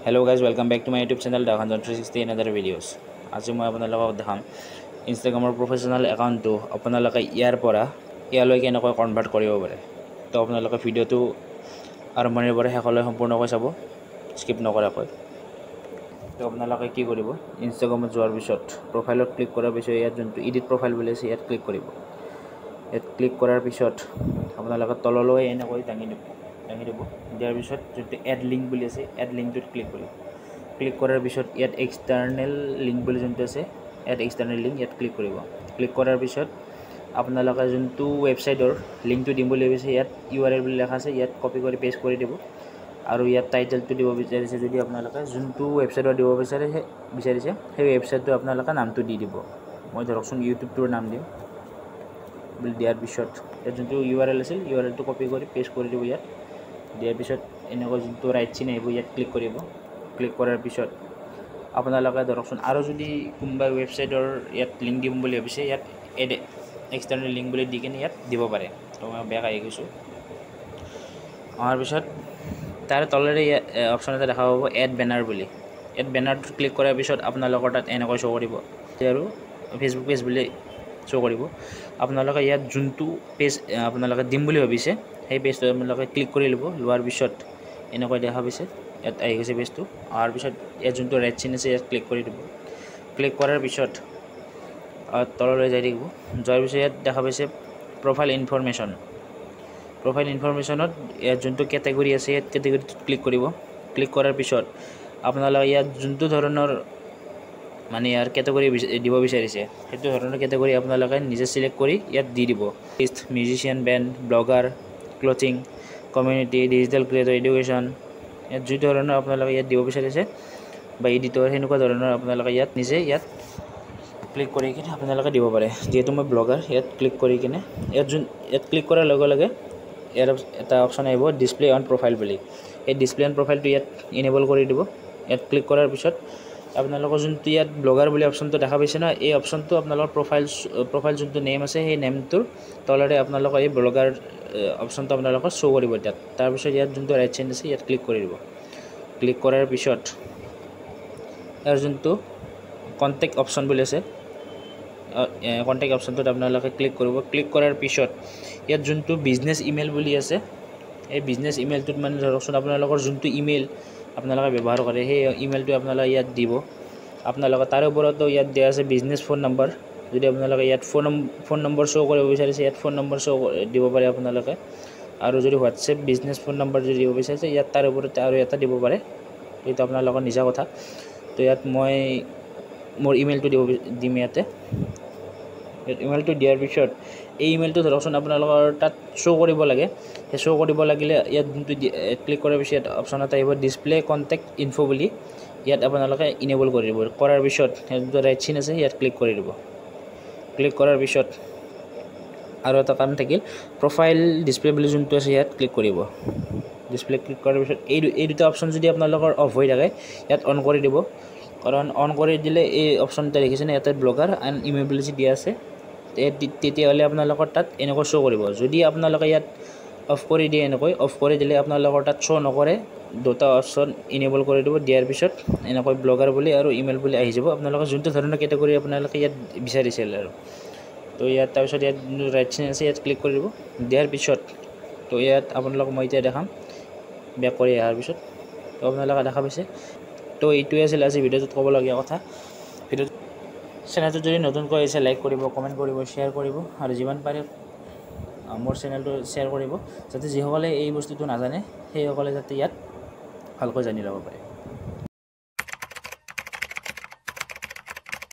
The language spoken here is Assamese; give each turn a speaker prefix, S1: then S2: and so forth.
S1: Hello guys, welcome back to my YouTube channel Dakhan 360 another videos. আজি মই আপোনালোকক দেখাম ইনষ্টাগ্ৰামৰ প্ৰফেচনেল একাউণ্টটো আপোনালোকে ইয়াৰ পৰা ইয়ালৈ কেনেকৈ কনভাৰ্ট কৰিব পাৰে। তো আপোনালোকে ভিডিঅ'টো আৰম্ভণিৰ পৰা শেষলৈ সম্পূৰ্ণকৈ চাব, স্কিপ নকৰাকৈ। তো আপোনালোকে কি কৰিব, ইনষ্টাগ্ৰামত যোৱাৰ পিছত প্ৰফাইলত ক্লিক কৰাৰ পিছত ইয়াত যোনটো এডিট প্ৰফাইল বুলি আছে ইয়াত ক্লিক কৰিব। ইয়াত ক্লিক কৰাৰ পিছত আপোনালোকে তললৈ এনেকৈ দাঙি দিব। দিয়াৰ পিছত যোনটো এড লিংক বুলি আছে এড লিংকটোত ক্লিক কৰিব। ক্লিক কৰাৰ পিছত ইয়াত এক্সটাৰ্নেল লিংক বুলি যোনটো আছে এড এক্সটাৰ্নেল লিংক ইয়াত ক্লিক কৰিব। ক্লিক কৰাৰ পিছত আপোনালোকে যোনটো ৱেবছাইটৰ লিংকটো দিম বুলি ভাবিছে ইয়াত URL বুলি লেখা আছে, ইয়াত কপি কৰি পেষ্ট কৰি দিব। আৰু ইয়াত টাইটেলটো দিব বিচাৰিছে যদি আপোনালোকে যোনটো ৱেবছাইটত দিব বিচাৰিছে সেই ৱেবছাইটটো আপোনালোকে নামটো দি দিব। মই ধৰকচোন ইউটিউবটোৰ নাম দিম বুলি দিয়াৰ পিছত ইয়াত যোনটো URL আছিল URLটো কপি কৰি পেষ্ট কৰি দিব। ইয়াত দিয়াৰ পিছত এনেকৈ যোনটো ৰাইট চিন আহিব ইয়াত ক্লিক কৰিব। ক্লিক কৰাৰ পিছত আপোনালোকে ধৰকচোন আৰু যদি কোনোবা ৱেবছাইটৰ ইয়াত লিংক দিম বুলি ভাবিছে ইয়াত এড এক্সটাৰ্নেল লিংক বুলি দি কিনে ইয়াত দিব পাৰে। তো মই বেক আহি গৈছোঁ। অহাৰ পিছত তাৰ তলেৰে অপশ্যন এটা দেখা পাব এড বেনাৰ বুলি। এড বেনাৰটোত ক্লিক কৰাৰ পিছত আপোনালোকৰ তাত এনেকৈ শ্ব' কৰিব আৰু ফেচবুক পেজ বুলি শ্ব' কৰিব। আপোনালোকে ইয়াত যোনটো পেজ আপোনালোকে দিম বুলি ভাবিছে সেই পেজটো আপোনালোকে ক্লিক কৰি ল'ব। লোৱাৰ পিছত এনেকৈ দেখা পাইছে ইয়াত আহি গৈছে পেজটো। অহাৰ পিছত ইয়াত যোনটো ৰেড চিন আছে ইয়াত ক্লিক কৰি দিব। ক্লিক কৰাৰ পিছত তললৈ যাই থাকিব। যোৱাৰ পিছত ইয়াত দেখা পাইছে প্ৰফাইল ইনফৰমেশ্যন। প্ৰফাইল ইনফৰমেশ্যনত ইয়াত যোনটো কেটেগৰী আছে ইয়াত কেটেগৰীটোত ক্লিক কৰিব। ক্লিক কৰাৰ পিছত আপোনালোকে ইয়াত যোনটো ধৰণৰ মানে ইয়াৰ কেটেগৰী দিব বিচাৰিছে সেইটো ধৰণৰ কেটেগৰী আপোনালোকে নিজে চিলেক্ট কৰি ইয়াত দি দিব। Artist, musician, band, blogger, clothing, community, digital creator, education, ইয়াত যি ধৰণৰ আপোনালোকে ইয়াত দিব বিচাৰিছে বা এডিটৰ সেনেকুৱা ধৰণৰ আপোনালোকে ইয়াত নিজে ইয়াত ক্লিক কৰি কিনে আপোনালোকে দিব পাৰে। যিহেতু মই ব্লগাৰ ইয়াত ক্লিক কৰি কিনে ইয়াত ক্লিক কৰাৰ লগে লগে ইয়াৰ এটা অপশ্যন আহিব ডিছপ্লে অন প্ৰফাইল বুলি। এই ডিছপ্লে অন প্ৰফাইলটো ইয়াত ইনেবল কৰি দিব। ইয়াত ক্লিক কৰাৰ পিছত আপোনালোকৰ যোনটো ইয়াত ব্লগাৰ বুলি অপশ্যনটো দেখা পাইছে ন, এই অপশ্যনটো আপোনালোকৰ প্ৰফাইল যোনটো নেম আছে সেই নেমটোৰ তলৰে আপোনালোকৰ এই ব্লগাৰ অপশ্যনটো আপোনালোকৰ শ্ব' কৰিব। তাত তাৰপিছত ইয়াত যোনটো ৰাইট চাইড আছে ইয়াত ক্লিক কৰি দিব। ক্লিক কৰাৰ পিছত ইয়াৰ যোনটো কণ্টেক্ট অপশ্যন বুলি আছে কণ্টেক্ট অপশ্যনটোত আপোনালোকে ক্লিক কৰিব। ক্লিক কৰাৰ পিছত ইয়াত যোনটো বিজনেছ ইমেইল বুলি আছে এই বিজনেছ ইমেইলটোত মানে ধৰকচোন আপোনালোকৰ যোনটো ইমেইল আপোনালোকে ব্যৱহাৰ কৰে সেই ইমেইলটো আপোনালোকে ইয়াত দিব। আপোনালোকে তাৰ ওপৰতো ইয়াত দিয়া আছে বিজনেছ ফোন নম্বৰ। যদি আপোনালোকে ইয়াত ফোন নম্বৰ শ্ব' কৰিব বিচাৰিছে ইয়াত ফোন নম্বৰ শ্ব' দিব পাৰে আপোনালোকে। আৰু যদি হোৱাটছএপ বিজনেছ ফোন নম্বৰ যদি দিব বিচাৰিছে ইয়াত তাৰ ওপৰতে আৰু এটা দিব পাৰে, এইটো আপোনালোকৰ নিজা কথা। তো ইয়াত মই মোৰ ইমেইলটো দিম ইয়াতে। ইমেইলটো দিয়াৰ পিছত এই ইমেইলটো ধৰকচোন আপোনালোকৰ তাত শ্ব' কৰিব লাগে। সেই শ্ব' কৰিব লাগিলে ইয়াত যোনটো ক্লিক কৰাৰ পিছত ইয়াত অপশ্যন এটা আহিব ডিছপ্লে কণ্টেক্ট ইনফো বুলি, ইয়াত আপোনালোকে ইনেবল কৰি দিব। কৰাৰ পিছত যোনটো ৰাইট চিন আছে ইয়াত ক্লিক কৰি দিব। ক্লিক কৰাৰ পিছত আৰু এটা কাম থাকিল প্ৰফাইল ডিছপ্লে বুলি যোনটো আছে ইয়াত ক্লিক কৰিব। ডিছপ্লে ক্লিক কৰাৰ পিছত এই দুটা অপশ্যন যদি আপোনালোকৰ অফ হৈ থাকে ইয়াত অন কৰি দিব। কাৰণ অন কৰি দিলে এই অপশ্যন এটা দেখিছেনে ইয়াতে ব্লগাৰ এণ্ড ইমেইলেবিলিটি দিয়া আছে, তেতিয়াহ'লে আপোনালোকৰ তাত এনেকৈ শ্ব' কৰিব। যদি আপোনালোকে ইয়াত অফ কৰি দিয়ে এনেকৈ অফ কৰি দিলে আপোনালোকৰ তাত শ্ব' নকৰে। দুটা অপশ্যন ইনেবল কৰি দিব। দিয়াৰ পিছত এনেকৈ ব্লগাৰ বুলি আৰু ইমেইল বুলি আহি যাব আপোনালোকে যোনটো ধৰণৰ কেটেগৰী আপোনালোকে ইয়াত বিচাৰিছিল আৰু। তো ইয়াত তাৰপিছত ইয়াত ৰাইট চাইড আছে ইয়াত ক্লিক কৰি দিব। দিয়াৰ পিছত তো ইয়াত আপোনালোকক মই এতিয়া দেখাম বেক কৰি অহাৰ পিছত। তো আপোনালোকে দেখা পাইছে। তো এইটোৱে আছিল আজি ভিডিঅ'টোত ক'বলগীয়া কথা। চেনেলটোত যদি নতুনকৈ আহিছে লাইক কৰিব, কমেণ্ট কৰিব, শ্বেয়াৰ কৰিব আৰু যিমান পাৰে মোৰ চেনেলটো শ্বেয়াৰ কৰিব, যাতে যিসকলে এই বস্তুটো নাজানে সেইসকলে যাতে ইয়াত ভালকৈ জানি ল'ব পাৰে।